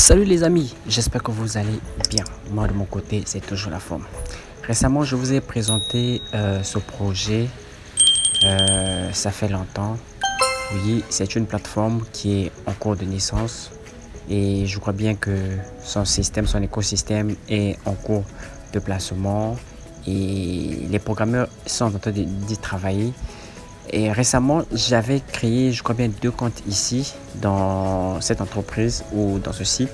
Salut les amis, j'espère que vous allez bien. Moi de mon côté, c'est toujours la forme. Récemment, je vous ai présenté ce projet. Ça fait longtemps. Oui, c'est une plateforme qui est en cours de naissance et je crois bien que son système, son écosystème est en cours de placement et les programmeurs sont en train d'y travailler. Et récemment, j'avais créé, je crois bien, 2 comptes ici, dans cette entreprise ou dans ce site,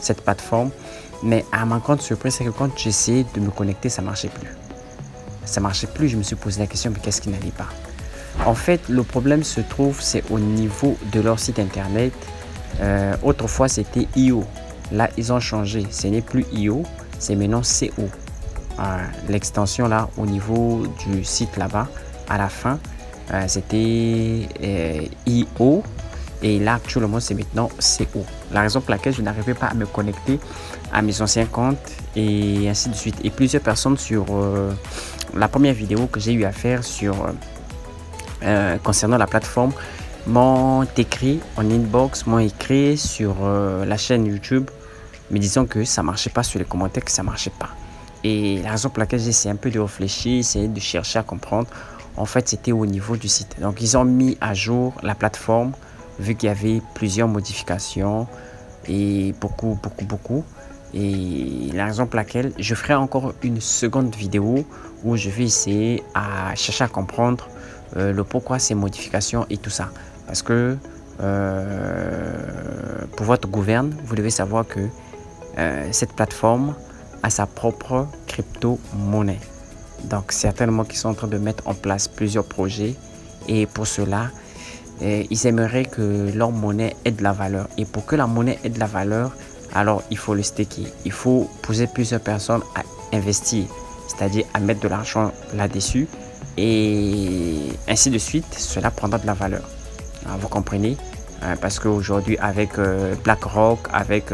cette plateforme. Mais à ma grande surprise, c'est que quand j'essayais de me connecter, ça ne marchait plus. Ça ne marchait plus, je me suis posé la question, mais qu'est-ce qui n'allait pas? En fait, le problème se trouve, c'est au niveau de leur site internet. Autrefois, c'était IO. Là, ils ont changé. Ce n'est plus IO, c'est maintenant CO. L'extension là, au niveau du site là-bas, à la fin, c'était IO et là actuellement c'est maintenant CO. La raison pour laquelle je n'arrivais pas à me connecter à mes anciens comptes et ainsi de suite. Et plusieurs personnes sur la première vidéo que j'ai eu à faire sur concernant la plateforme m'ont écrit en inbox, m'ont écrit sur la chaîne YouTube me disant que ça marchait pas, sur les commentaires que ça marchait pas. Et la raison pour laquelle j'ai essayé un peu de réfléchir, essayé de chercher à comprendre, en fait, c'était au niveau du site. Donc, ils ont mis à jour la plateforme, vu qu'il y avait plusieurs modifications et beaucoup. Et la raison pour laquelle je ferai encore une seconde vidéo où je vais essayer à chercher à comprendre le pourquoi ces modifications et tout ça. Parce que pour votre gouverne, vous devez savoir que cette plateforme a sa propre crypto-monnaie. Donc, certainement qu'ils sont en train de mettre en place plusieurs projets et pour cela, ils aimeraient que leur monnaie ait de la valeur. Et pour que la monnaie ait de la valeur, alors il faut le staker. Il faut pousser plusieurs personnes à investir, c'est-à-dire à mettre de l'argent là-dessus et ainsi de suite. Cela prendra de la valeur. Alors, vous comprenez? Parce qu'aujourd'hui, avec BlackRock, avec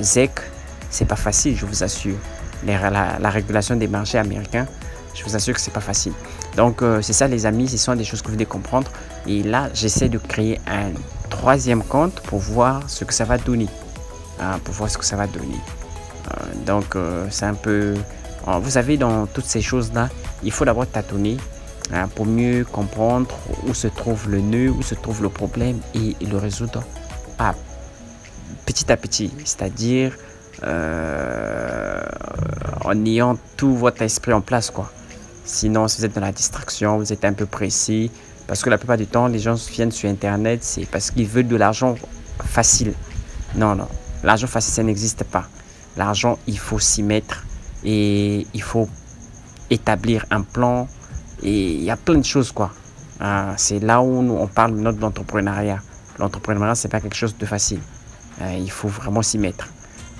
ZEC, c'est pas facile, je vous assure. La régulation des marchés américains, je vous assure que c'est pas facile. Donc c'est ça les amis, ce sont des choses que vous devez comprendre. Et là, j'essaie de créer un troisième compte pour voir ce que ça va donner. Donc c'est un peu... vous savez, dans toutes ces choses-là, il faut d'abord tâtonner pour mieux comprendre où se trouve le nœud, où se trouve le problème et le résoudre petit à petit. C'est-à-dire en ayant tout votre esprit en place, quoi. Sinon, si vous êtes dans la distraction, vous êtes un peu précis. Parce que la plupart du temps, les gens viennent sur Internet, c'est parce qu'ils veulent de l'argent facile. Non. L'argent facile, ça n'existe pas. L'argent, il faut s'y mettre et il faut établir un plan. Et il y a plein de choses, quoi. C'est là où on parle de l'entrepreneuriat. L'entrepreneuriat, c'est pas quelque chose de facile. Il faut vraiment s'y mettre.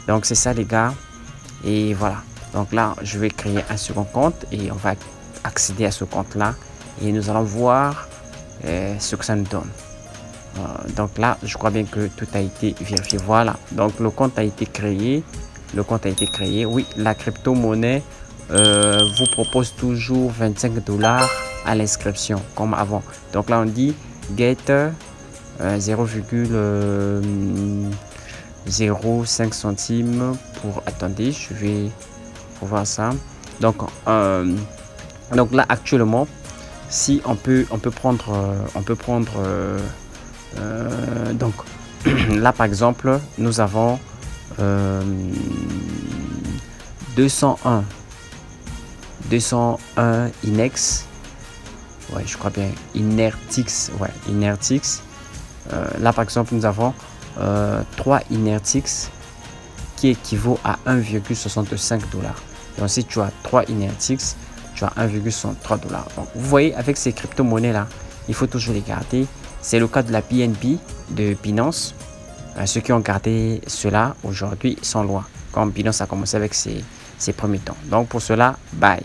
Donc, c'est ça, les gars. Et voilà. Donc là, je vais créer un second compte et on va accéder à ce compte-là. Et nous allons voir ce que ça nous donne. Donc là, je crois bien que tout a été vérifié. Voilà. Donc, le compte a été créé. Oui, la crypto-monnaie vous propose toujours 25 $ à l'inscription, comme avant. Donc là, on dit get 0,05 centimes pour... Attendez, je vais voir ça. Donc là actuellement, si on peut prendre donc là par exemple, nous avons 201 Inex. Ouais, je crois bien Inertix. Ouais, Inertix. Là par exemple, nous avons 3 Inertix qui équivaut à 1,65 $. Donc si tu as 3 Inertix, tu as 1,63 $. Donc vous voyez, avec ces crypto-monnaies là, il faut toujours les garder. C'est le cas de la BNB de Binance. Ceux qui ont gardé cela aujourd'hui sont loin. Comme Binance a commencé avec ses premiers temps. Donc pour cela, bye.